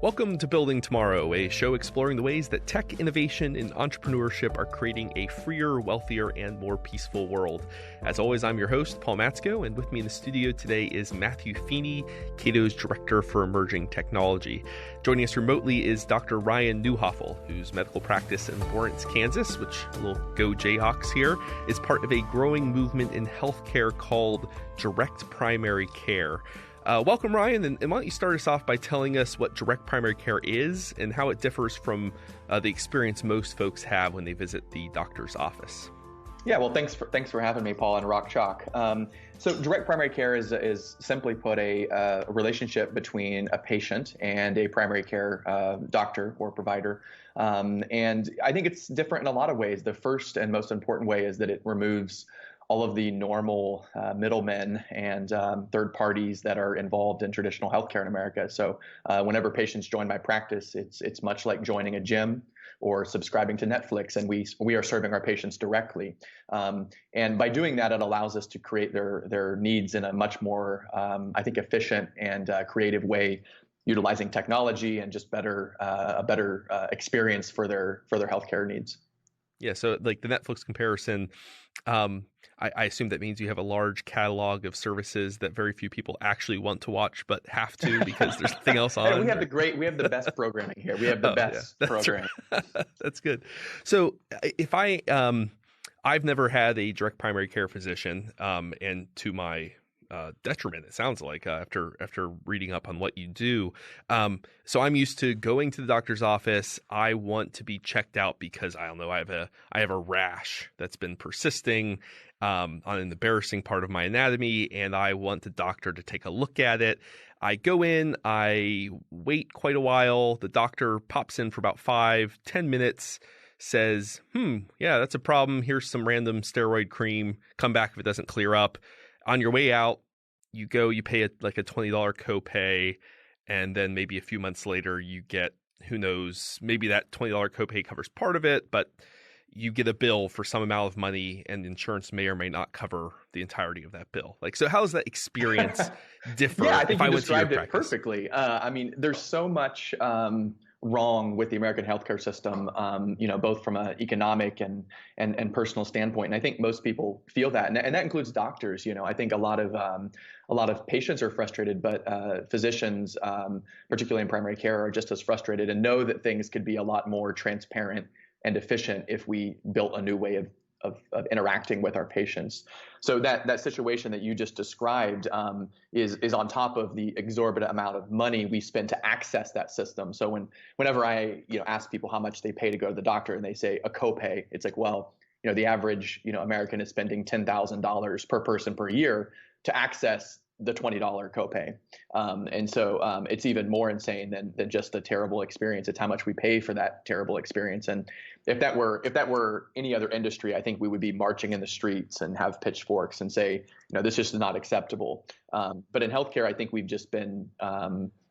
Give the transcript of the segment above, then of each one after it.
Welcome to Building Tomorrow, a show exploring the ways that tech, innovation, and entrepreneurship are creating a freer, wealthier, and more peaceful world. As always, I'm your host, Paul Matsko, and with me in the studio today is Matthew Feeney, Cato's Director for Emerging Technology. Joining us remotely is Dr. Ryan Neuhofel, whose medical practice in Lawrence, Kansas, which will go Jayhawks here, is part of a growing movement in healthcare called direct primary care. Welcome, Ryan, and why don't you start us off by telling us what direct primary care is and how it differs from the experience most folks have when they visit the doctor's office. Yeah, well, thanks for having me, Paul, and Rock Chalk. So direct primary care is simply put a relationship between a patient and a primary care doctor or provider. And I think it's different in a lot of ways. The first and most important way is that it removes all of the normal middlemen and third parties that are involved in traditional healthcare in America. So whenever patients join my practice, it's much like joining a gym or subscribing to Netflix, and we are serving our patients directly. And by doing that, it allows us to create their needs in a much more, I think, efficient and creative way, utilizing technology and just a better experience for their healthcare needs. Yeah, so like the Netflix comparison, I assume that means you have a large catalog of services that very few people actually want to watch, but have to because there's nothing else on. Hey, we have the best programming here. We have the best programming. Right. That's good. So if I've never had a direct primary care physician, and to my detriment, it sounds like, after reading up on what you do. So I'm used to going to the doctor's office. I want to be checked out because I don't know, I have a rash that's been persisting on an embarrassing part of my anatomy, and I want the doctor to take a look at it. I go in, I wait quite a while. The doctor pops in for about 5-10 minutes, says, yeah, that's a problem. Here's some random steroid cream. Come back if it doesn't clear up. On your way out, you pay like a $20 copay, and then maybe a few months later you get, who knows, maybe that $20 copay covers part of it, but you get a bill for some amount of money, and insurance may or may not cover the entirety of that bill. Like, so how does that experience differ? Yeah, I think you described it perfectly. I mean, there's so much wrong with the American healthcare system, both from an economic and personal standpoint. And I think most people feel that, and that includes doctors. I think a lot of patients are frustrated, but physicians, particularly in primary care, are just as frustrated and know that things could be a lot more transparent and efficient if we built a new way of interacting with our patients. So that situation that you just described is on top of the exorbitant amount of money we spend to access that system. So whenever I ask people how much they pay to go to the doctor and they say a copay, it's like, well, the average American is spending $10,000 per person per year to access the $20 copay. And so it's even more insane than just a terrible experience. It's how much we pay for that terrible experience. And if that were any other industry, I think we would be marching in the streets and have pitchforks and say, this is just not acceptable. But in healthcare, I think we've just been,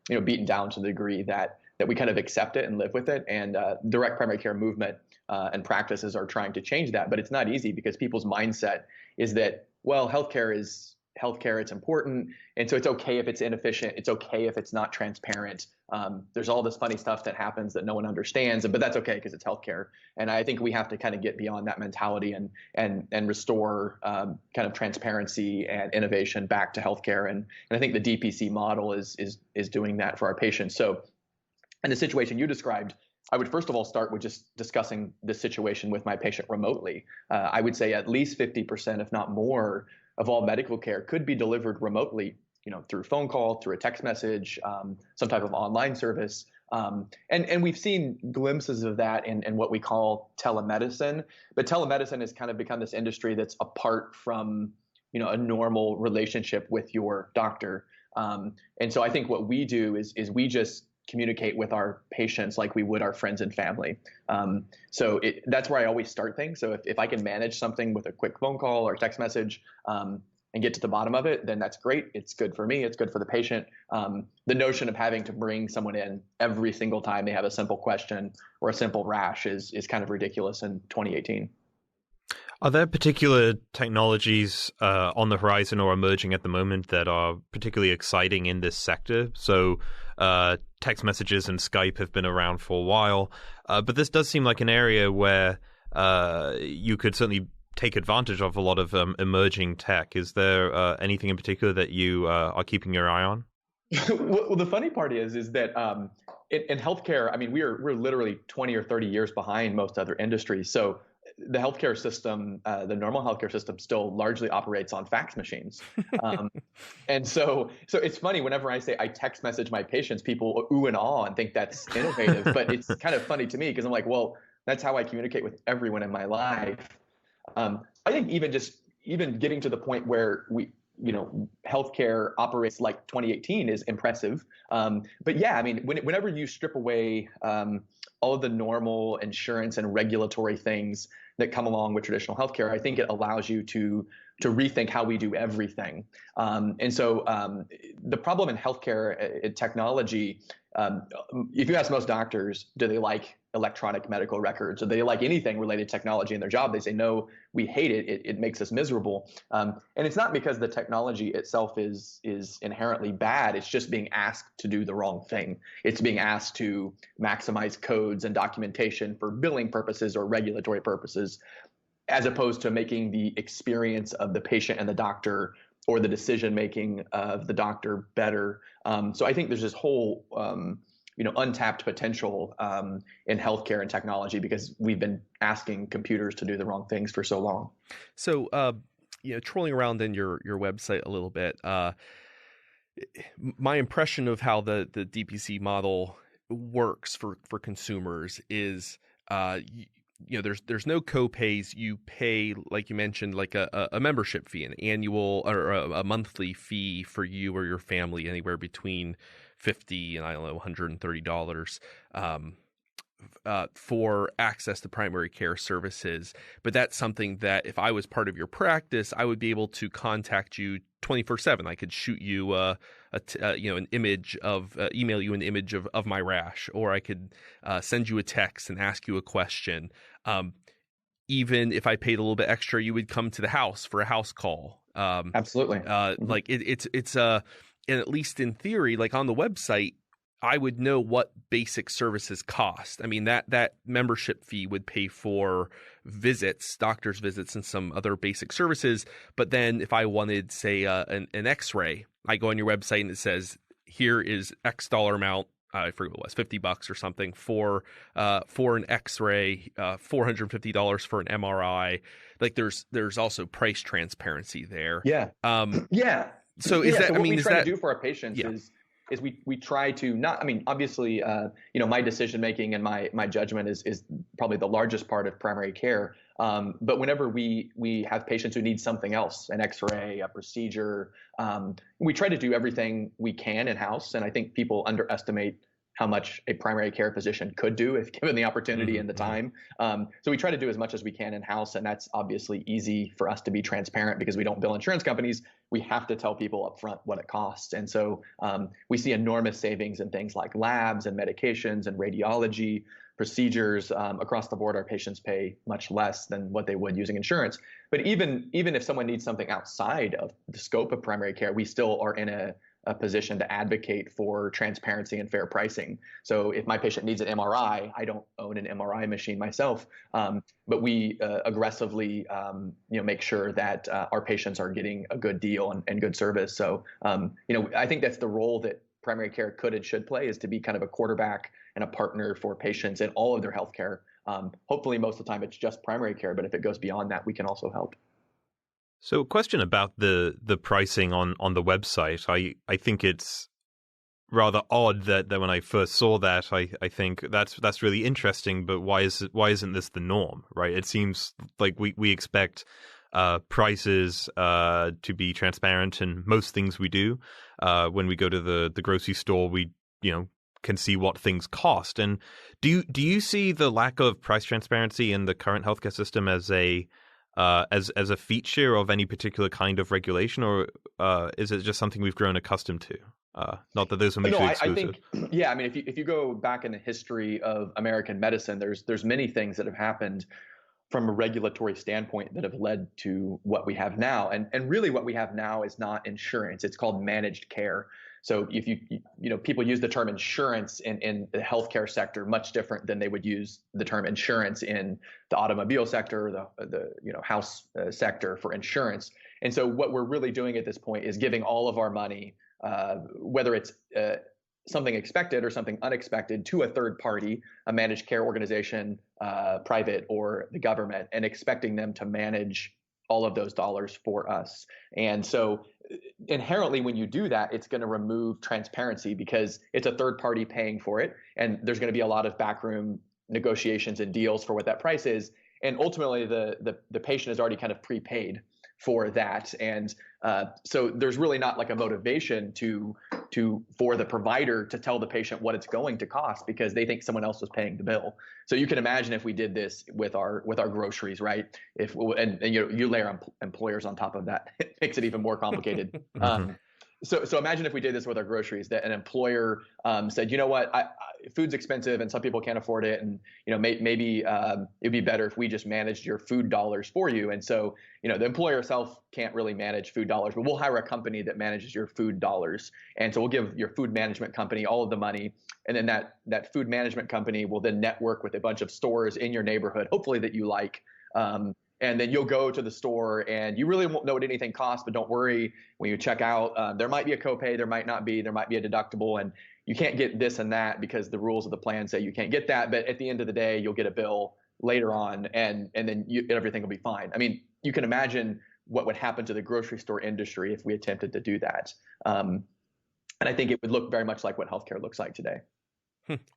beaten down to the degree that we kind of accept it and live with it. And direct primary care movement and practices are trying to change that. But it's not easy because people's mindset is that, well, healthcare is healthcare, it's important. And so it's okay if it's inefficient. It's okay if it's not transparent. There's all this funny stuff that happens that no one understands, but that's okay because it's healthcare. And I think we have to kind of get beyond that mentality and restore kind of transparency and innovation back to healthcare. And I think the DPC model is doing that for our patients. So in the situation you described, I would first of all start with just discussing this situation with my patient remotely. I would say at least 50%, if not more, of all medical care could be delivered remotely, through phone call, through a text message, some type of online service. And we've seen glimpses of that in what we call telemedicine. But telemedicine has kind of become this industry that's apart from, a normal relationship with your doctor. And so I think what we do is we just communicate with our patients like we would our friends and family. So that's where I always start things. So if I can manage something with a quick phone call or text message and get to the bottom of it, then that's great. It's good for me. It's good for the patient. The notion of having to bring someone in every single time they have a simple question or a simple rash is kind of ridiculous in 2018. Are there particular technologies on the horizon or emerging at the moment that are particularly exciting in this sector? So text messages and Skype have been around for a while, but this does seem like an area where you could certainly take advantage of a lot of emerging tech. Is there anything in particular that you are keeping your eye on? Well, the funny part is that in healthcare, I mean, we're literally 20 or 30 years behind most other industries. So the healthcare system, the normal healthcare system, still largely operates on fax machines. And so it's funny whenever I say I text message my patients, people ooh and ah and think that's innovative. But it's kind of funny to me because I'm like, well, that's how I communicate with everyone in my life. I think even getting to the point where healthcare operates like 2018 is impressive. But yeah, I mean, whenever you strip away all of the normal insurance and regulatory things that come along with traditional healthcare, I think it allows you to rethink how we do everything. And so the problem in healthcare technology, if you ask most doctors, do they like electronic medical records? Or do they like anything related to technology in their job? They say, no, we hate it. It makes us miserable. And it's not because the technology itself is inherently bad. It's just being asked to do the wrong thing. It's being asked to maximize codes and documentation for billing purposes or regulatory purposes, as opposed to making the experience of the patient and the doctor or the decision making of the doctor better. So I think there's this whole untapped potential in healthcare and technology because we've been asking computers to do the wrong things for so long. So trolling around in your website a little bit, my impression of how the DPC model works for consumers is there's no co-pays. You pay, like you mentioned, like a membership fee, an annual or a monthly fee for you or your family, anywhere between $50 and $130 for access to primary care services. But that's something that if I was part of your practice, I would be able to contact you 24/7. I could shoot you an image of email you an image of my rash, or I could send you a text and ask you a question. Even if I paid a little bit extra, you would come to the house for a house call. Absolutely. Like it's and at least in theory, like on the website, I would know what basic services cost. I mean, that membership fee would pay for visits, doctor's visits, and some other basic services. But then if I wanted, say, an X-ray, I go on your website and it says, here is X dollar amount. I forget what it was, $50 or something for an X-ray, $450 for an MRI. Like there's also price transparency there. Yeah. Yeah. So is that? So I mean, we is try that to do for our patients is we try to not. I mean, obviously, my decision making and my judgment is probably the largest part of primary care. But whenever we have patients who need something else, an X-ray, a procedure, we try to do everything we can in house. And I think people underestimate how much a primary care physician could do if given the opportunity and the time. So we try to do as much as we can in-house, and that's obviously easy for us to be transparent because we don't bill insurance companies. We have to tell people up front what it costs. And so we see enormous savings in things like labs and medications and radiology procedures. Across the board, our patients pay much less than what they would using insurance. But even if someone needs something outside of the scope of primary care, we still are in a position to advocate for transparency and fair pricing. So if my patient needs an MRI, I don't own an MRI machine myself, but we aggressively make sure that our patients are getting a good deal and good service. So I think that's the role that primary care could and should play, is to be kind of a quarterback and a partner for patients in all of their healthcare. Hopefully most of the time it's just primary care, but if it goes beyond that, we can also help. So a question about the pricing on the website. I think it's rather odd that when I first saw that, I think that's really interesting, but why isn't this the norm, right? It seems like we expect prices to be transparent in most things we do. When we go to the grocery store, we can see what things cost. And do you see the lack of price transparency in the current healthcare system as a feature of any particular kind of regulation, or is it just something we've grown accustomed to? Not that those are mutually exclusive. I think, yeah. I mean, if you go back in the history of American medicine, there's many things that have happened from a regulatory standpoint that have led to what we have now. And really what we have now is not insurance. It's called managed care. So if people use the term insurance in the healthcare sector much different than they would use the term insurance in the automobile sector or the house sector for insurance. And so what we're really doing at this point is giving all of our money, whether it's something expected or something unexpected, to a third party, a managed care organization, private or the government, and expecting them to manage all of those dollars for us. And so inherently, when you do that, it's going to remove transparency because it's a third party paying for it. And there's going to be a lot of backroom negotiations and deals for what that price is. And ultimately, the patient is already kind of prepaid for that. And so there's really not like a motivation for the provider to tell the patient what it's going to cost because they think someone else was paying the bill. So you can imagine if we did this with our groceries, right? And you layer employers on top of that, it makes it even more complicated. So imagine if we did this with our groceries, that an employer said, you know what, food's expensive and some people can't afford it, and maybe it'd be better if we just managed your food dollars for you. And so the employer itself can't really manage food dollars, but we'll hire a company that manages your food dollars, and so we'll give your food management company all of the money, and then that food management company will then network with a bunch of stores in your neighborhood, hopefully that you like. And then you'll go to the store and you really won't know what anything costs, but don't worry, when you check out, there might be a copay, there might not be, there might be a deductible, and you can't get this and that because the rules of the plan say you can't get that. But at the end of the day, you'll get a bill later on and then everything will be fine. I mean, you can imagine what would happen to the grocery store industry if we attempted to do that. And I think it would look very much like what healthcare looks like today.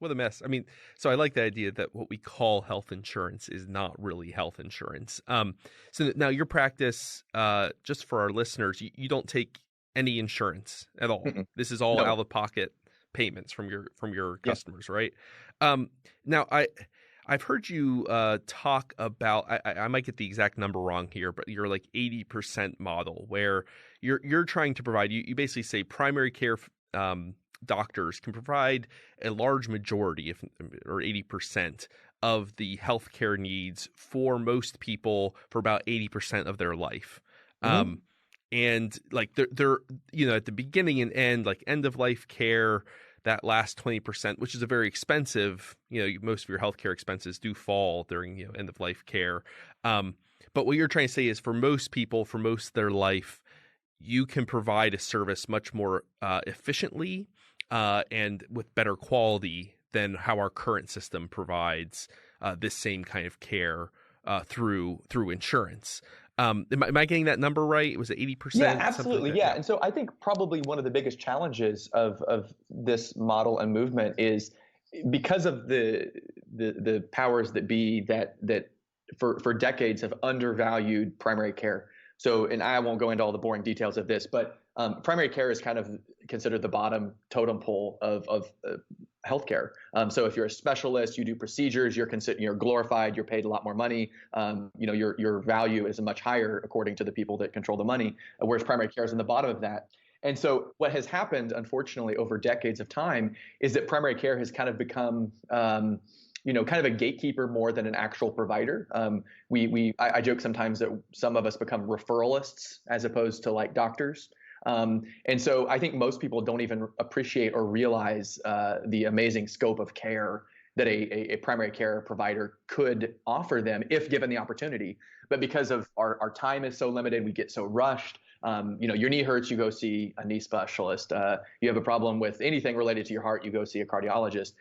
What a mess. I mean, so I like the idea that what we call health insurance is not really health insurance. So now your practice, just for our listeners, you don't take any insurance at all. Mm-mm. This is all No. out-of-pocket payments from your customers, right? Now I've heard you talk about, I might get the exact number wrong here, but you're like 80% model where you're trying to provide, you basically say primary care doctors can provide a large majority, or 80% of the healthcare needs for most people for about 80% of their life. Mm-hmm. And like they're at the beginning and end, like end of life care, that last 20%, which is a very expensive, most of your healthcare expenses do fall during end of life care. But what you're trying to say is for most people, for most of their life, you can provide a service much more efficiently and with better quality than how our current system provides this same kind of care through insurance. Am I getting that number right? Was it 80%? Yeah, absolutely. Like yeah. And so I think probably one of the biggest challenges of this model and movement is because of the powers that be that for decades have undervalued primary care. So, and I won't go into all the boring details of this, but primary care is kind of considered the bottom totem pole of healthcare. So if you're a specialist, you do procedures, you're glorified, you're paid a lot more money. Your value is much higher according to the people that control the money, whereas primary care is in the bottom of that. And so what has happened, unfortunately, over decades of time is that primary care has kind of become kind of a gatekeeper more than an actual provider. I joke sometimes that some of us become referralists as opposed to like doctors. And so I think most people don't even appreciate or realize the amazing scope of care that a primary care provider could offer them if given the opportunity. But because of our time is so limited, we get so rushed. Your knee hurts, you go see a knee specialist. You have a problem with anything related to your heart, you go see a cardiologist.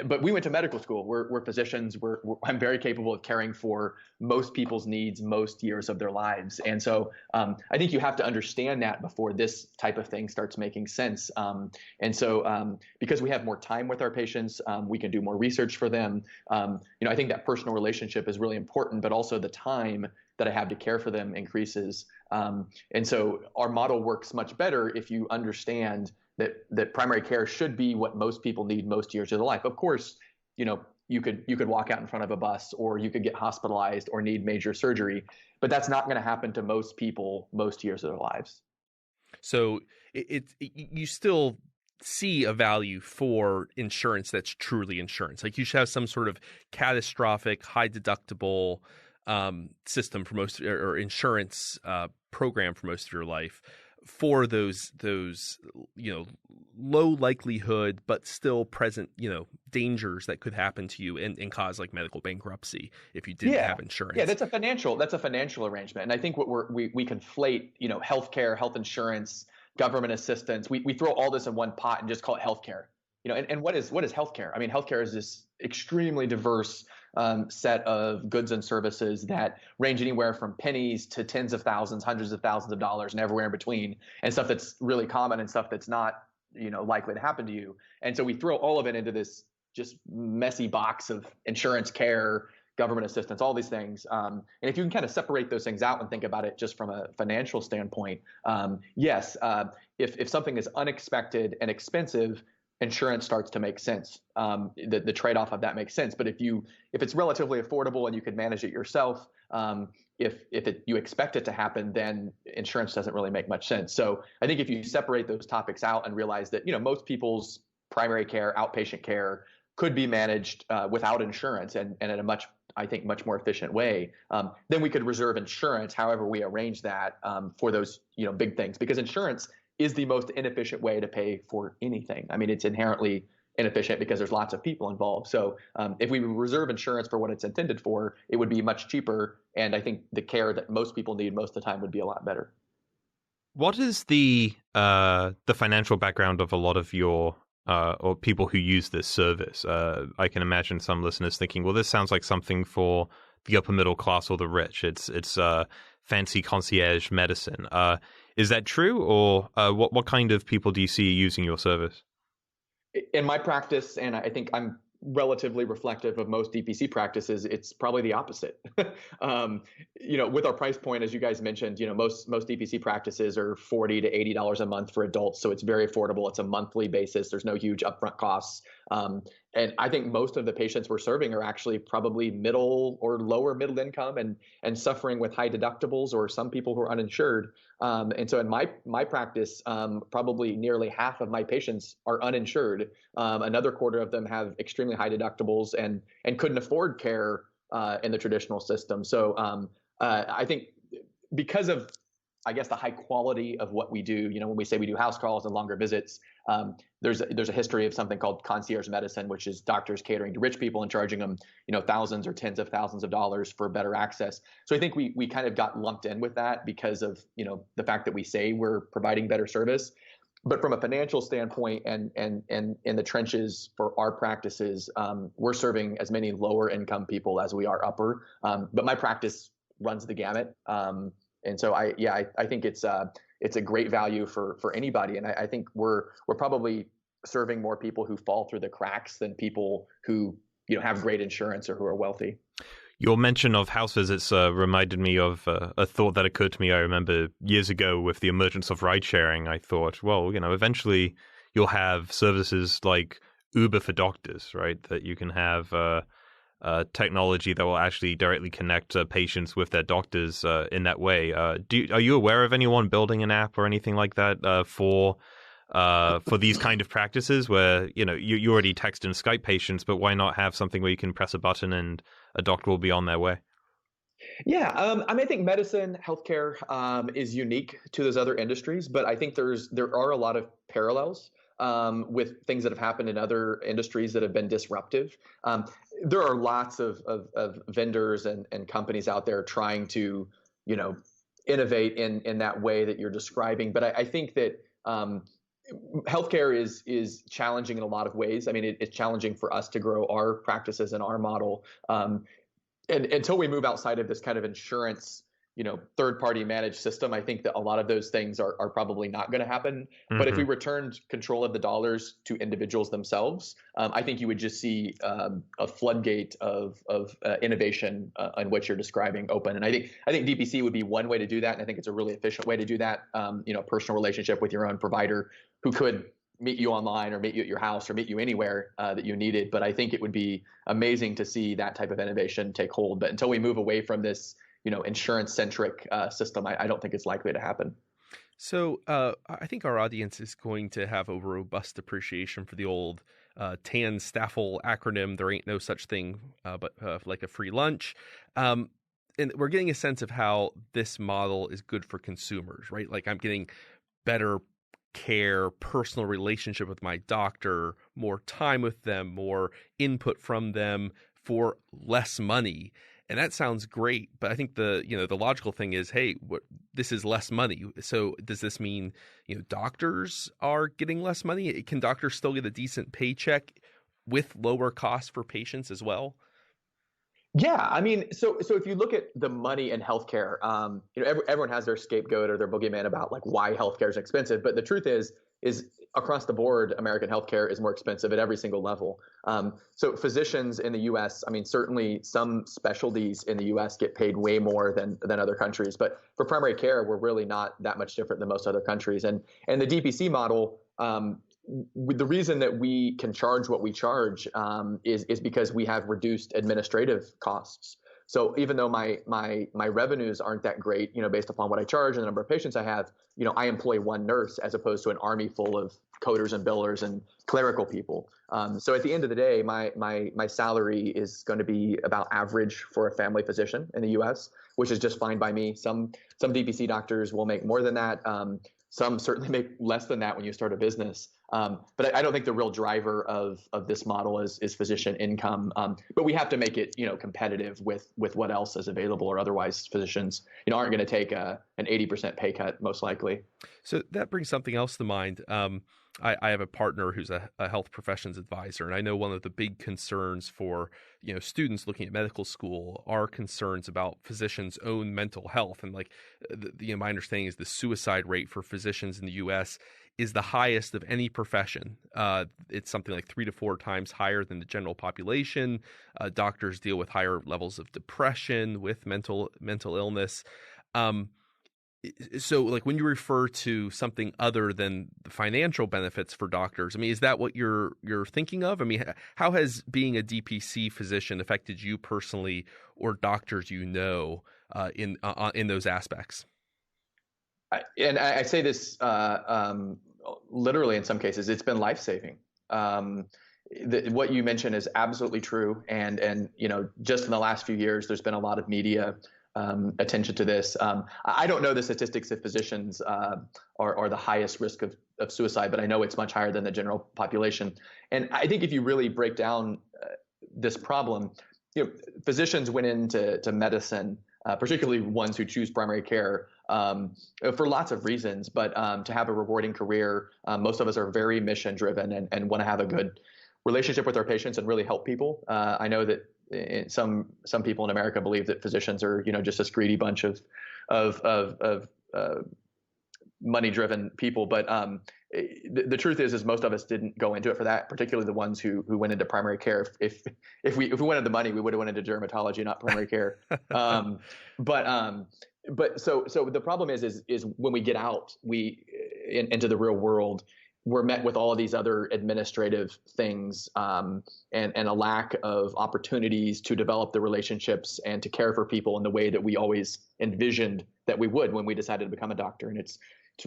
But we went to medical school. We're physicians. I'm very capable of caring for most people's needs most years of their lives. And so I think you have to understand that before this type of thing starts making sense. And so because we have more time with our patients, we can do more research for them. I think that personal relationship is really important, but also the time that I have to care for them increases. And so our model works much better if you understand that primary care should be what most people need most years of their life. Of course, you could walk out in front of a bus, or you could get hospitalized or need major surgery, but that's not going to happen to most people most years of their lives. So you still see a value for insurance that's truly insurance. Like you should have some sort of catastrophic, high deductible system for most, or insurance program for most of your life, for those low likelihood but still present dangers that could happen to you and cause like medical bankruptcy if you didn't have insurance. Yeah, that's a financial arrangement, and I think what we conflate healthcare, health insurance, government assistance. We throw all this in one pot and just call it healthcare. And what is healthcare? I mean, healthcare is this extremely diverse set of goods and services that range anywhere from pennies to tens of thousands, hundreds of thousands of dollars, and everywhere in between, and stuff that's really common and stuff that's not likely to happen to you. And so we throw all of it into this just messy box of insurance, care, government assistance, all these things. And if you can kind of separate those things out and think about it just from a financial standpoint, yes, if something is unexpected and expensive, insurance starts to make sense. The trade-off of that makes sense. But if it's relatively affordable and you can manage it yourself, if you expect it to happen, then insurance doesn't really make much sense. So I think if you separate those topics out and realize that most people's primary care, outpatient care could be managed without insurance and in a much more efficient way, then we could reserve insurance however we arrange that for those big things, because insurance is the most inefficient way to pay for anything. I mean, it's inherently inefficient because there's lots of people involved. So if we reserve insurance for what it's intended for, it would be much cheaper, and I think the care that most people need most of the time would be a lot better. What is the financial background of a lot of your or people who use this service? I can imagine some listeners thinking, well, this sounds like something for the upper middle class or the rich. It's fancy concierge medicine. Is that true, or what kind of people do you see using your service? In my practice, and I think I'm relatively reflective of most DPC practices, it's probably the opposite. With our price point, as you guys mentioned, most DPC practices are $40 to $80 a month for adults, so it's very affordable. It's a monthly basis. There's no huge upfront costs. And I think most of the patients we're serving are actually probably middle or lower middle income and suffering with high deductibles, or some people who are uninsured. And so in my practice, probably nearly half of my patients are uninsured. Another quarter of them have extremely high deductibles and couldn't afford care in the traditional system. So I think because of, I guess, the high quality of what we do, when we say we do house calls and longer visits, there's a history of something called concierge medicine, which is doctors catering to rich people and charging them, thousands or tens of thousands of dollars for better access. So I think we kind of got lumped in with that because of, the fact that we say we're providing better service. But from a financial standpoint and in the trenches for our practices, we're serving as many lower income people as we are upper. But my practice runs the gamut. And so I think it's a great value for anybody. And I think we're probably serving more people who fall through the cracks than people who have great insurance or who are wealthy. Your mention of house visits reminded me of a thought that occurred to me. I remember years ago with the emergence of ride sharing, I thought, well, eventually you'll have services like Uber for doctors, right? That you can have technology that will actually directly connect patients with their doctors in that way. Are you aware of anyone building an app or anything like that for these kind of practices where you already text and Skype patients, but why not have something where you can press a button and a doctor will be on their way? Yeah, I think medicine, healthcare is unique to those other industries, but I think there are a lot of parallels with things that have happened in other industries that have been disruptive. There are lots of vendors and companies out there trying to, innovate in that way that you're describing. But I think that healthcare is challenging in a lot of ways. I mean, it's challenging for us to grow our practices and our model. And until we move outside of this kind of insurance, third-party managed system, I think that a lot of those things are probably not going to happen. Mm-hmm. But if we returned control of the dollars to individuals themselves, I think you would just see a floodgate of innovation in what you're describing open. And I think DPC would be one way to do that, and I think it's a really efficient way to do that. Personal relationship with your own provider who could meet you online or meet you at your house or meet you anywhere that you needed. But I think it would be amazing to see that type of innovation take hold. But until we move away from this insurance-centric system, I don't think it's likely to happen. So I think our audience is going to have a robust appreciation for the old TAN-STAFL acronym. There ain't no such thing but like a free lunch. and we're getting a sense of how this model is good for consumers, right? Like I'm getting better care, personal relationship with my doctor, more time with them, more input from them for less money. And that sounds great, but I think the logical thing is, hey, this is less money. So does this mean, doctors are getting less money? Can doctors still get a decent paycheck with lower costs for patients as well? Yeah, I mean, so if you look at the money in healthcare, everyone has their scapegoat or their boogeyman about like why healthcare is expensive, but the truth is across the board, American healthcare is more expensive at every single level. So physicians in the U.S., I mean, certainly some specialties in the U.S. get paid way more than other countries, but for primary care, we're really not that much different than most other countries. And the DPC model. The reason that we can charge what we charge is because we have reduced administrative costs. So even though my revenues aren't that great, based upon what I charge and the number of patients I have, I employ one nurse as opposed to an army full of coders and billers and clerical people. So at the end of the day, my salary is going to be about average for a family physician in the U.S., which is just fine by me. Some DPC doctors will make more than that. Some certainly make less than that when you start a business. But I don't think the real driver of this model is physician income. But we have to make it, competitive with what else is available, or otherwise physicians, aren't going to take an 80% pay cut, most likely. So that brings something else to mind. I have a partner who's a health professions advisor, and I know one of the big concerns for students looking at medical school are concerns about physicians' own mental health, and like my understanding is the suicide rate for physicians in the U.S. is the highest of any profession. It's something like 3 to 4 times higher than the general population. Doctors deal with higher levels of depression with mental illness. So like when you refer to something other than the financial benefits for doctors, I mean, is that what you're thinking of? I mean, how has being a DPC physician affected you personally or doctors in those aspects? I say this literally in some cases, it's been life-saving. What you mentioned is absolutely true. And just in the last few years, there's been a lot of media attention to this. I don't know the statistics if physicians are the highest risk of suicide, but I know it's much higher than the general population. And I think if you really break down this problem, physicians went into medicine, particularly ones who choose primary care, for lots of reasons, but to have a rewarding career, most of us are very mission driven and want to have a good relationship with our patients and really help people. I know that some people in America believe that physicians are, just this greedy bunch of money-driven people. But the truth is most of us didn't go into it for that, particularly the ones who went into primary care. If we wanted the money, we would have went into dermatology, not primary care. But so the problem is when we get out, into the real world, we're met with all of these other administrative things and a lack of opportunities to develop the relationships and to care for people in the way that we always envisioned that we would when we decided to become a doctor. And it's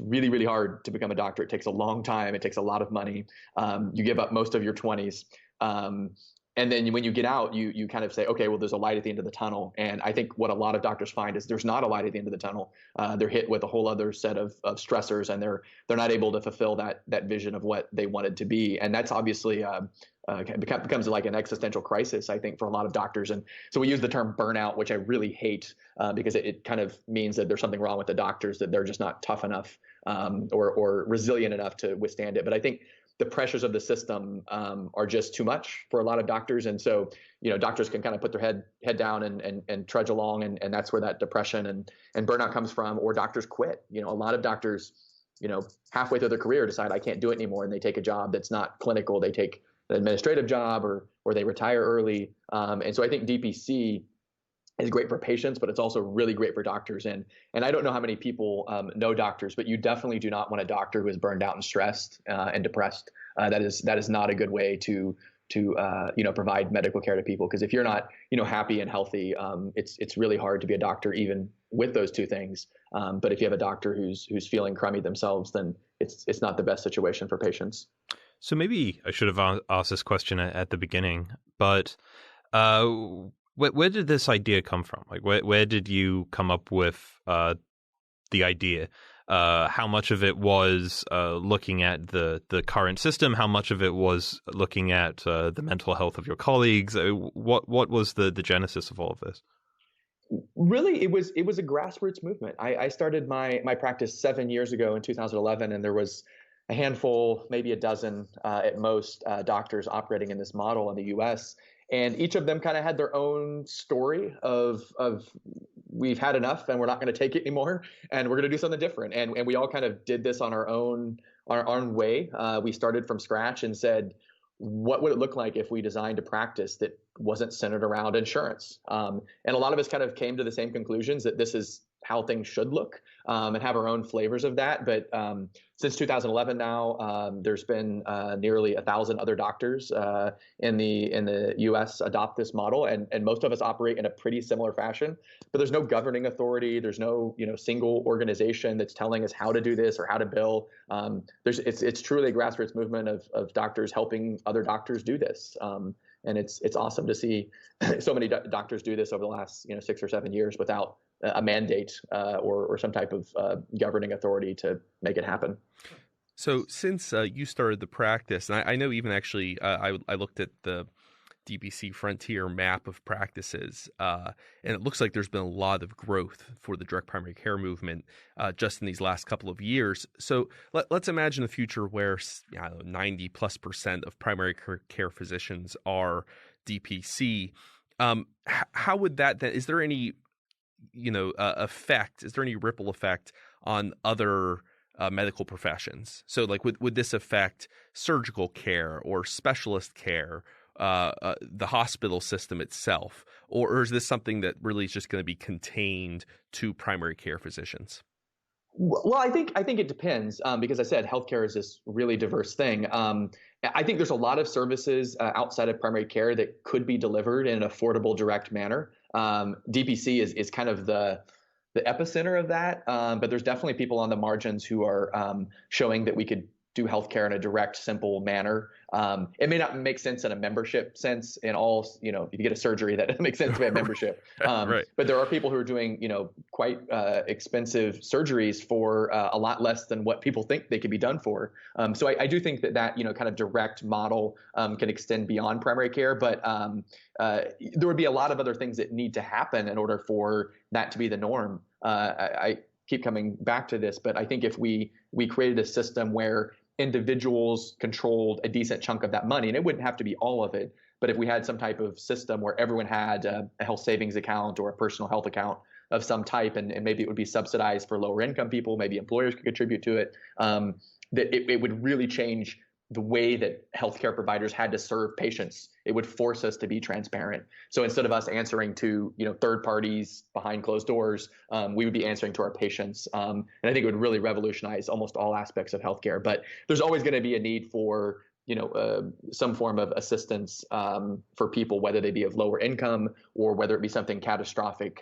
really, really hard to become a doctor. It takes a long time. It takes a lot of money. You give up most of your 20s. And then when you get out, you kind of say, okay, well, there's a light at the end of the tunnel. And I think what a lot of doctors find is there's not a light at the end of the tunnel. They're hit with a whole other set of stressors, and they're not able to fulfill that vision of what they wanted to be. And that's obviously becomes like an existential crisis, I think, for a lot of doctors. And so we use the term burnout, which I really hate because it kind of means that there's something wrong with the doctors, that they're just not tough enough or resilient enough to withstand it. But I think the pressures of the system are just too much for a lot of doctors. And so, doctors can kind of put their head down and trudge along. And that's where that depression and burnout comes from, or doctors quit. A lot of doctors, halfway through their career decide I can't do it anymore. And they take a job that's not clinical. They take an administrative job or they retire early. And so I think DPC is great for patients, but it's also really great for doctors. And I don't know how many people know doctors, but you definitely do not want a doctor who is burned out and stressed and depressed. That is not a good way to provide medical care to people. Because if you're not happy and healthy, it's really hard to be a doctor even with those two things. But if you have a doctor who's feeling crummy themselves, then it's not the best situation for patients. So maybe I should have asked this question at the beginning, but Where did this idea come from? Like, where did you come up with the idea? How much of it was looking at the current system? How much of it was looking at the mental health of your colleagues? What was the genesis of all of this? Really, it was a grassroots movement. I started my practice 7 years ago in 2011, and there was a handful, maybe a dozen at most, doctors operating in this model in the U.S. And each of them kind of had their own story of we've had enough and we're not going to take it anymore and we're going to do something different. And we all kind of did this on our own way. We started from scratch and said, what would it look like if we designed a practice that wasn't centered around insurance? And a lot of us kind of came to the same conclusions that this is how things should look, and have our own flavors of that. But since 2011 now, there's been nearly 1,000 other doctors in the U.S. adopt this model, and most of us operate in a pretty similar fashion. But there's no governing authority. There's no single organization that's telling us how to do this or how to bill. It's truly a grassroots movement of doctors helping other doctors do this. And it's awesome to see so many doctors do this over the last 6 or 7 years without a mandate or some type of governing authority to make it happen. So since you started the practice, and I know even actually I looked at the DPC Frontier map of practices, and it looks like there's been a lot of growth for the direct primary care movement just in these last couple of years. So let's imagine a future where 90+% of primary care physicians are DPC. How would that then? Is there any effect? Is there any ripple effect on other medical professions? So like would this affect surgical care or specialist care, the hospital system itself, or is this something that really is just going to be contained to primary care physicians? Well, I think it depends, because I said healthcare is this really diverse thing. I think there's a lot of services outside of primary care that could be delivered in an affordable, direct manner. DPC is kind of the epicenter of that, but there's definitely people on the margins who are showing that we could do healthcare in a direct, simple manner. It may not make sense in a membership sense in all, if you get a surgery, that doesn't make sense to have membership. Right. But there are people who are doing, quite expensive surgeries for a lot less than what people think they could be done for. So I do think that kind of direct model can extend beyond primary care, but there would be a lot of other things that need to happen in order for that to be the norm. I keep coming back to this, but I think if we created a system where individuals controlled a decent chunk of that money, and it wouldn't have to be all of it, but if we had some type of system where everyone had a health savings account or a personal health account of some type, and maybe it would be subsidized for lower income people, maybe employers could contribute to it, that it would really change the way that healthcare providers had to serve patients. It would force us to be transparent. So instead of us answering to third parties behind closed doors, we would be answering to our patients. And I think it would really revolutionize almost all aspects of healthcare. But there's always going to be a need for some form of assistance for people, whether they be of lower income or whether it be something catastrophic.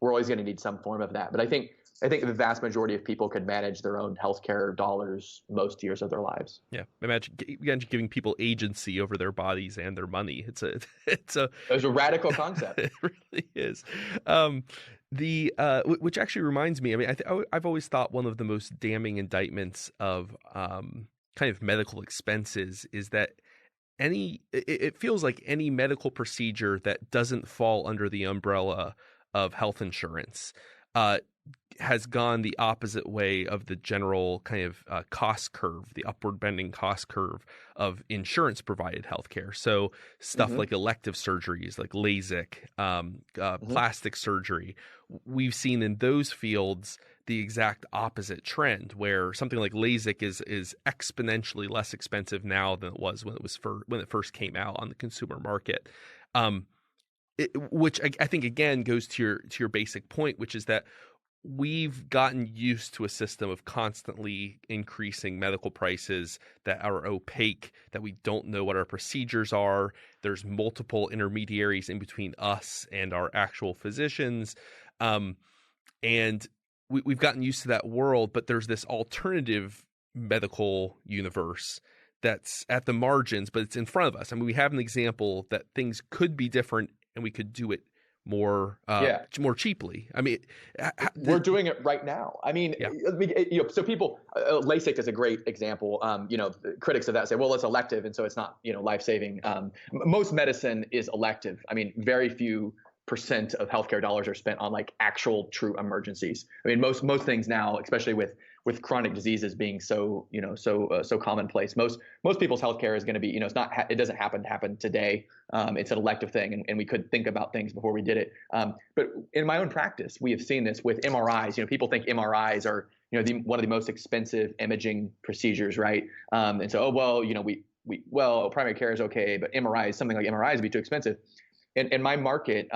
We're always going to need some form of that. But I think the vast majority of people could manage their own healthcare dollars most years of their lives. Yeah, imagine giving people agency over their bodies and their money. It's a radical concept. It really is. Which actually reminds me. I mean, I've always thought one of the most damning indictments of kind of medical expenses is that it feels like any medical procedure that doesn't fall under the umbrella of health insurance has gone the opposite way of the general kind of cost curve, the upward bending cost curve of insurance provided healthcare. So stuff like elective surgeries, like LASIK, plastic surgery, we've seen in those fields the exact opposite trend, where something like LASIK is exponentially less expensive now than it was when it first came out on the consumer market. Which I think again goes to your basic point, which is that we've gotten used to a system of constantly increasing medical prices that are opaque, that we don't know what our procedures are. There's multiple intermediaries in between us and our actual physicians. And we've gotten used to that world, but there's this alternative medical universe that's at the margins, but it's in front of us. I mean, we have an example that things could be different and we could do it more more cheaply. I mean, we're doing it right now. I mean, yeah. So people, LASIK is a great example. Critics of that say, well, it's elective, and so it's not, life-saving. Most medicine is elective. I mean, very few % of healthcare dollars are spent on like actual true emergencies. I mean, most things now, especially with chronic diseases being so commonplace, most people's healthcare is going to be, it doesn't happen today. It's an elective thing, and we could think about things before we did it. But in my own practice, we have seen this with MRIs. People think MRIs are one of the most expensive imaging procedures, right? And so, primary care is okay, but something like MRIs would be too expensive. In my market,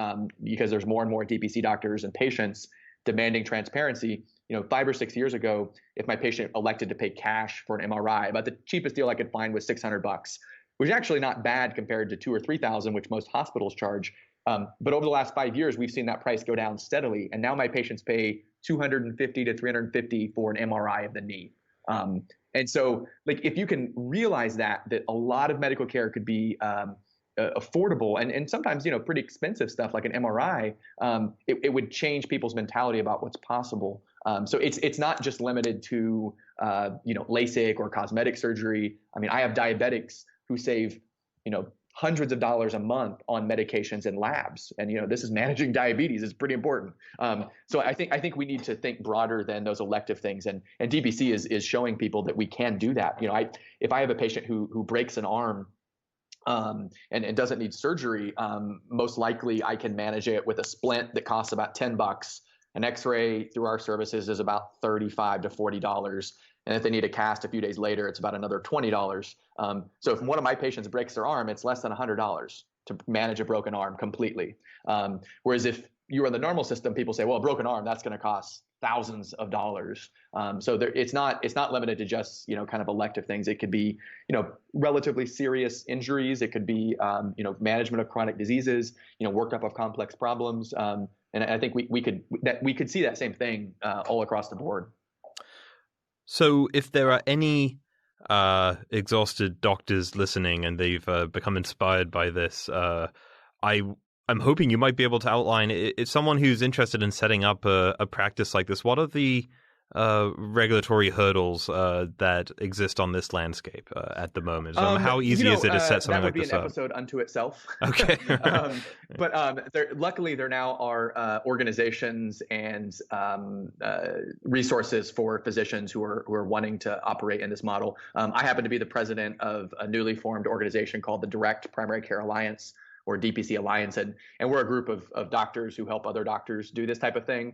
because there's more and more DPC doctors and patients demanding transparency, 5 or 6 years ago, if my patient elected to pay cash for an MRI, about the cheapest deal I could find was $600, which is actually not bad compared to $2,000 or $3,000, which most hospitals charge. But over the last 5 years, we've seen that price go down steadily, and now my patients pay $250 to $350 for an MRI of the knee. And so, like, if you can realize that a lot of medical care could be affordable and sometimes pretty expensive stuff like an MRI, it would change people's mentality about what's possible. So it's not just limited to LASIK or cosmetic surgery. I mean, I have diabetics who save hundreds of dollars a month on medications and labs, and this is managing diabetes is pretty important. So I think we need to think broader than those elective things, and DPC is showing people that we can do that. If I have a patient who breaks an arm and doesn't need surgery, most likely I can manage it with a splint that costs about $10. An X-ray through our services is about $35 to $40. And if they need a cast a few days later, it's about another $20. So if one of my patients breaks their arm, it's less than $100 to manage a broken arm completely. Whereas if you are in the normal system, people say, well, a broken arm, that's going to cost thousands of dollars. So it's not limited to just, kind of elective things. It could be, relatively serious injuries. It could be, management of chronic diseases, workup of complex problems. And I think we could see that same thing all across the board. So if there are any exhausted doctors listening and they've become inspired by this, I'm hoping you might be able to outline, if someone who's interested in setting up a practice like this, what are the regulatory hurdles that exist on this landscape at the moment? How easy is it to set something like this up? That would be an episode unto itself. Okay. But luckily, there now are organizations and resources for physicians who are wanting to operate in this model. I happen to be the president of a newly formed organization called the Direct Primary Care Alliance, or DPC Alliance, and we're a group of doctors who help other doctors do this type of thing.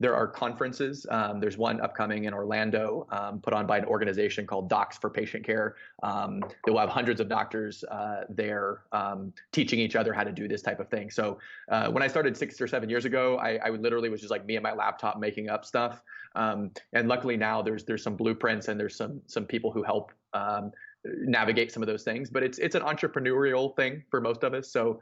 There are conferences. There's one upcoming in Orlando, put on by an organization called Docs for Patient Care. That will have hundreds of doctors there teaching each other how to do this type of thing. So when I started 6 or 7 years ago, I literally was just like me and my laptop making up stuff. And luckily now there's some blueprints and there's some people who help navigate some of those things, but it's an entrepreneurial thing for most of us. So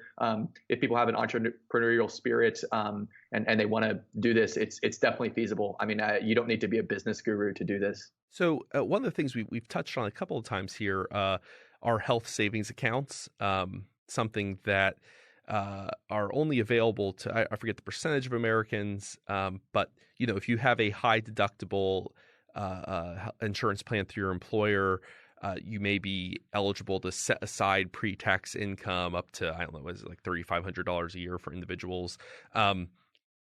if people have an entrepreneurial spirit and they want to do this, it's definitely feasible. I mean, you don't need to be a business guru to do this. So one of the things we've touched on a couple of times here are health savings accounts, something that are only available to, I forget the percentage of Americans, but if you have a high deductible insurance plan through your employer, you may be eligible to set aside pre-tax income up to, I don't know, was it like $3,500 a year for individuals? And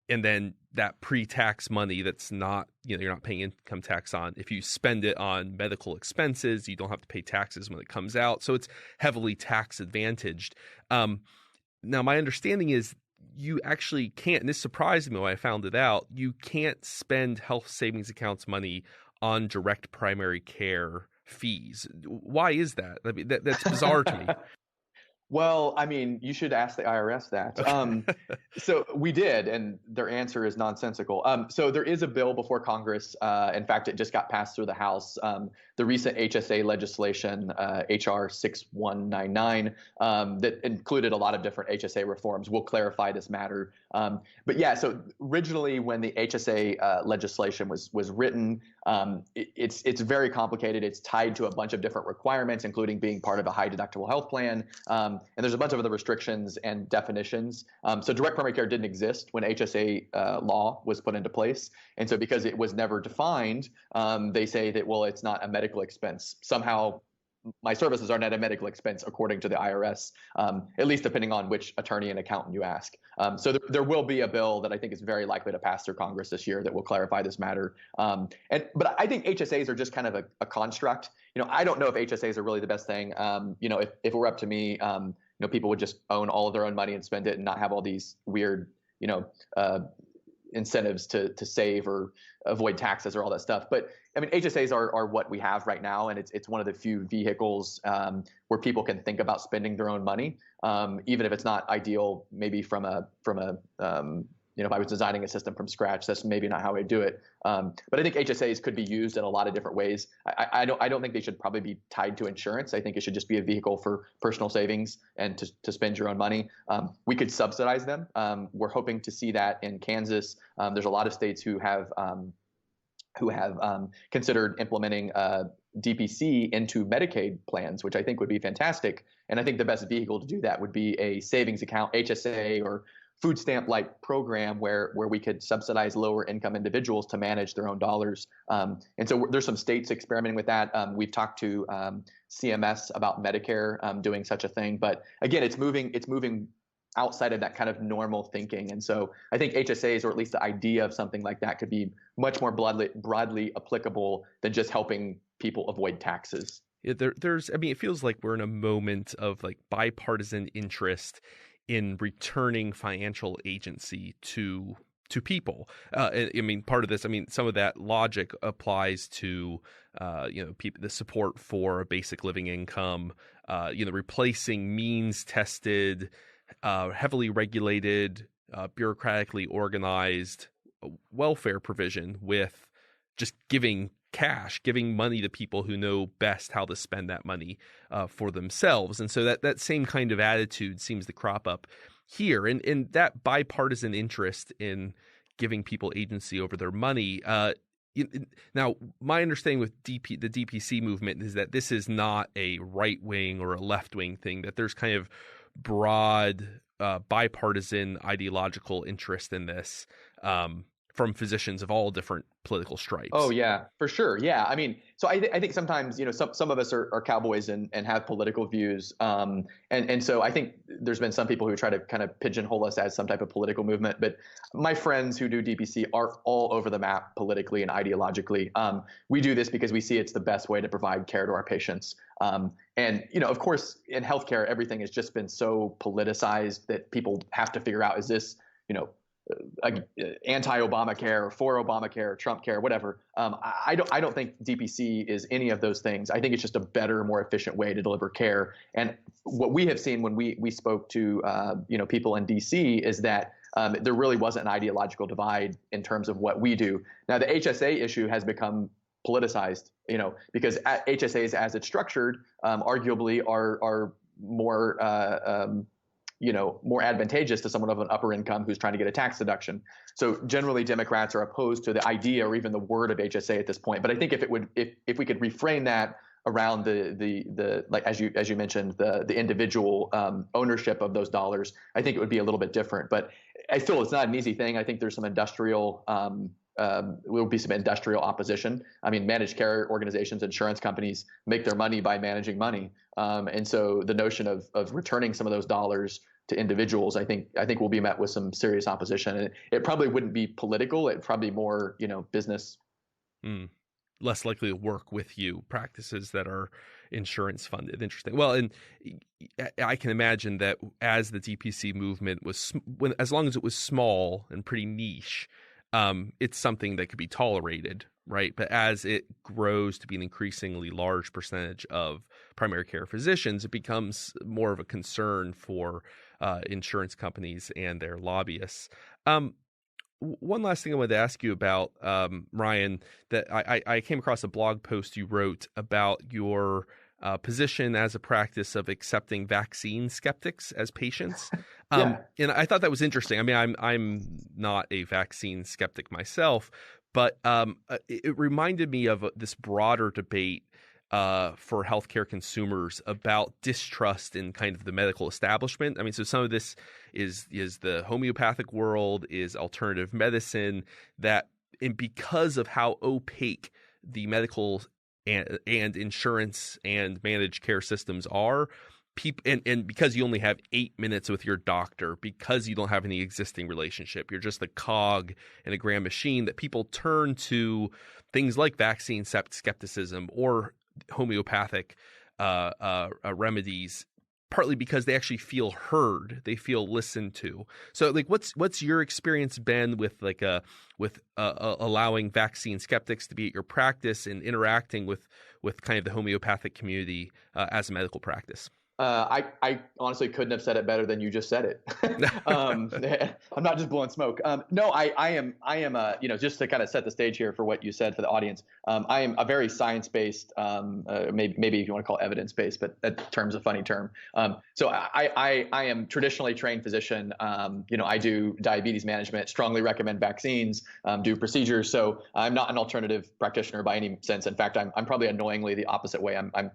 then that pre-tax money that's not, you're not paying income tax on, if you spend it on medical expenses, you don't have to pay taxes when it comes out. So it's heavily tax advantaged. Now, my understanding is you actually can't, and this surprised me when I found it out, you can't spend health savings accounts money on direct primary care fees. Why is that? I mean, that's bizarre to me. Well, I mean, you should ask the IRS that. So we did, and their answer is nonsensical. So there is a bill before Congress. In fact, it just got passed through the House. The recent HSA legislation, HR 6199, that included a lot of different HSA reforms, will clarify this matter. But yeah, so originally when the HSA legislation was written, it's very complicated. It's tied to a bunch of different requirements, including being part of a high deductible health plan. And there's a bunch of other restrictions and definitions. So direct primary care didn't exist when HSA law was put into place. And so because it was never defined, they say that, well, it's not a medical expense. Somehow my services are not a medical expense according to the IRS, at least depending on which attorney and accountant you ask. So there will be a bill that I think is very likely to pass through Congress this year that will clarify this matter. But I think HSAs are just kind of a construct. I don't know if HSAs are really the best thing. If it were up to me, people would just own all of their own money and spend it and not have all these weird, incentives to save or avoid taxes or all that stuff. But I mean, HSAs are what we have right now, and it's one of the few vehicles where people can think about spending their own money, even if it's not ideal. Maybe from a if I was designing a system from scratch, that's maybe not how I do it. But I think HSAs could be used in a lot of different ways. I don't think they should probably be tied to insurance. I think it should just be a vehicle for personal savings and to spend your own money. We could subsidize them. We're hoping to see that in Kansas. There's a lot of states who have considered implementing DPC into Medicaid plans, which I think would be fantastic. And I think the best vehicle to do that would be a savings account, HSA, or food stamp-like program where we could subsidize lower income individuals to manage their own dollars. And so there's some states experimenting with that. We've talked to CMS about Medicare doing such a thing. But again, it's moving outside of that kind of normal thinking. And so I think HSAs, or at least the idea of something like that, could be much more broadly applicable than just helping people avoid taxes. Yeah, it feels like we're in a moment of like bipartisan interest in returning financial agency to people. Part of this, some of that logic applies to, the support for a basic living income, replacing means-tested, heavily regulated, bureaucratically organized welfare provision with just giving money to people who know best how to spend that money for themselves. And so that same kind of attitude seems to crop up here. And that bipartisan interest in giving people agency over their money. Now, my understanding with the DPC movement is that this is not a right-wing or a left-wing thing, that there's kind of broad bipartisan ideological interest in this from physicians of all different political stripes. Oh yeah, for sure. Yeah, so I think sometimes some of us are cowboys and have political views, and so I think there's been some people who try to kind of pigeonhole us as some type of political movement. But my friends who do DPC are all over the map politically and ideologically. We do this because we see it's the best way to provide care to our patients. And of course, in healthcare, everything has just been so politicized that people have to figure out, is this anti-Obamacare or for Obamacare, Trump care, whatever. I don't think DPC is any of those things. I think it's just a better, more efficient way to deliver care. And what we have seen when we spoke to people in DC is that there really wasn't an ideological divide in terms of what we do. Now, the HSA issue has become politicized, because HSAs as it's structured, arguably are more more advantageous to someone of an upper income who's trying to get a tax deduction. So generally, Democrats are opposed to the idea or even the word of HSA at this point. But I think if we could reframe that around the like as you mentioned, the individual ownership of those dollars, I think it would be a little bit different. But I feel it's not an easy thing. I think there's some industrial will be some industrial opposition. Managed care organizations, insurance companies make their money by managing money. And so the notion of returning some of those dollars to individuals, I think will be met with some serious opposition. And it probably wouldn't be political. It'd probably be more, business. Less likely to work with you, practices that are insurance funded. Interesting. Well, and I can imagine that as the DPC movement as long as it was small and pretty niche, it's something that could be tolerated, right? But as it grows to be an increasingly large percentage of primary care physicians, it becomes more of a concern for insurance companies and their lobbyists. One last thing I wanted to ask you about, Ryan, that I came across a blog post you wrote about your position as a practice of accepting vaccine skeptics as patients. Yeah. And I thought that was interesting. I'm not a vaccine skeptic myself, but it reminded me of this broader debate for healthcare consumers about distrust in kind of the medical establishment. I mean, so some of this is the homeopathic world, is alternative medicine, and because of how opaque the medical and insurance and managed care systems are, and because you only have 8 minutes with your doctor, because you don't have any existing relationship, you're just a cog in a grand machine, that people turn to things like vaccine skepticism or homeopathic remedies, partly because they actually feel heard, they feel listened to. So, like, what's your experience been with allowing vaccine skeptics to be at your practice and interacting with kind of the homeopathic community as a medical practice? I honestly couldn't have said it better than you just said it. I'm not just blowing smoke. No, I am, just to kind of set the stage here for what you said for the audience. I am a very science-based, maybe if you want to call it evidence-based, but that term's a funny term. So I am traditionally trained physician. I do diabetes management, strongly recommend vaccines, do procedures. So I'm not an alternative practitioner by any sense. In fact, I'm probably annoyingly the opposite way. I'm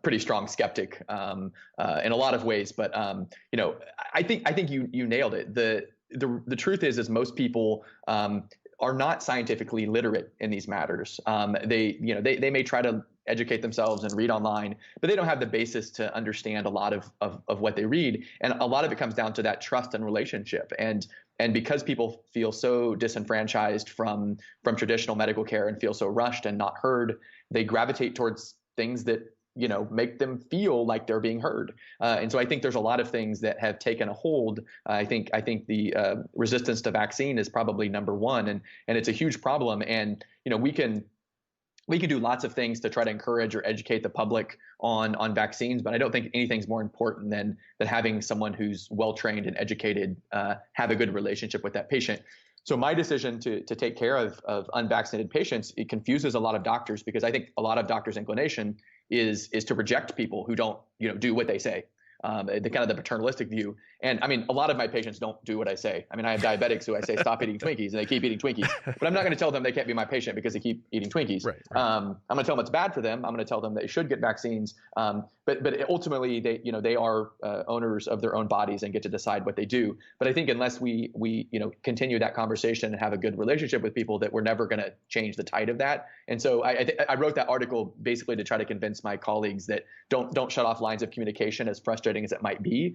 pretty strong skeptic in a lot of ways, but I think you nailed it. The truth is most people are not scientifically literate in these matters. They may try to educate themselves and read online, but they don't have the basis to understand a lot of what they read, and a lot of it comes down to that trust and relationship. And because people feel so disenfranchised from traditional medical care and feel so rushed and not heard, they gravitate towards things that make them feel like they're being heard. And so I think there's a lot of things that have taken a hold. I think the resistance to vaccine is probably number one, and it's a huge problem. And we can do lots of things to try to encourage or educate the public on vaccines, but I don't think anything's more important than having someone who's well trained and educated have a good relationship with that patient. So my decision to take care of unvaccinated patients, it confuses a lot of doctors, because I think a lot of doctors' inclination is to reject people who don't do what they say. The kind of the paternalistic view. And I mean, a lot of my patients don't do what I say. I mean, I have diabetics who I say, stop eating Twinkies, and they keep eating Twinkies. But I'm not going to tell them they can't be my patient because they keep eating Twinkies. Right. I'm going to tell them it's bad for them. I'm going to tell them they should get vaccines. But ultimately, they are owners of their own bodies and get to decide what they do. But I think unless we continue that conversation and have a good relationship with people, that we're never going to change the tide of that. And so I wrote that article basically to try to convince my colleagues that don't shut off lines of communication, as frustrating as it might be.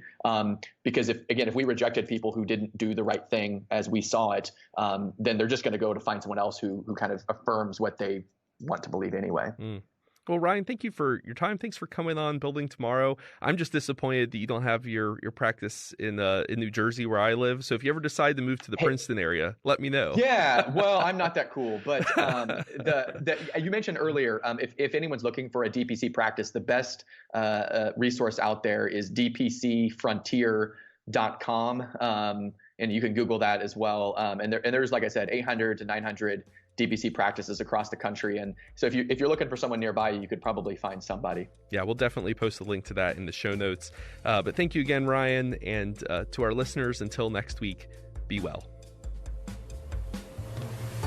Because if we rejected people who didn't do the right thing as we saw it, then they're just going to go to find someone else who kind of affirms what they want to believe anyway. Mm. Well, Ryan, thank you for your time. Thanks for coming on Building Tomorrow. I'm just disappointed that you don't have your practice in New Jersey, where I live. So if you ever decide to move to the Princeton area, let me know. Yeah, well, I'm not that cool. But you mentioned earlier, if anyone's looking for a DPC practice, the best resource out there is dpcfrontier.com. And you can Google that as well. And there's, like I said, 800 to 900 DPC practices across the country. And so if you're looking for someone nearby, you could probably find somebody. Yeah, we'll definitely post a link to that in the show notes. But thank you again, Ryan. And to our listeners, until next week, be well.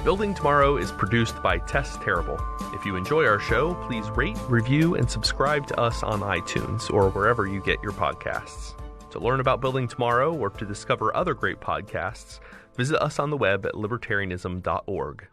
Building Tomorrow is produced by Tess Terrible. If you enjoy our show, please rate, review, and subscribe to us on iTunes or wherever you get your podcasts. To learn about Building Tomorrow or to discover other great podcasts, visit us on the web at libertarianism.org.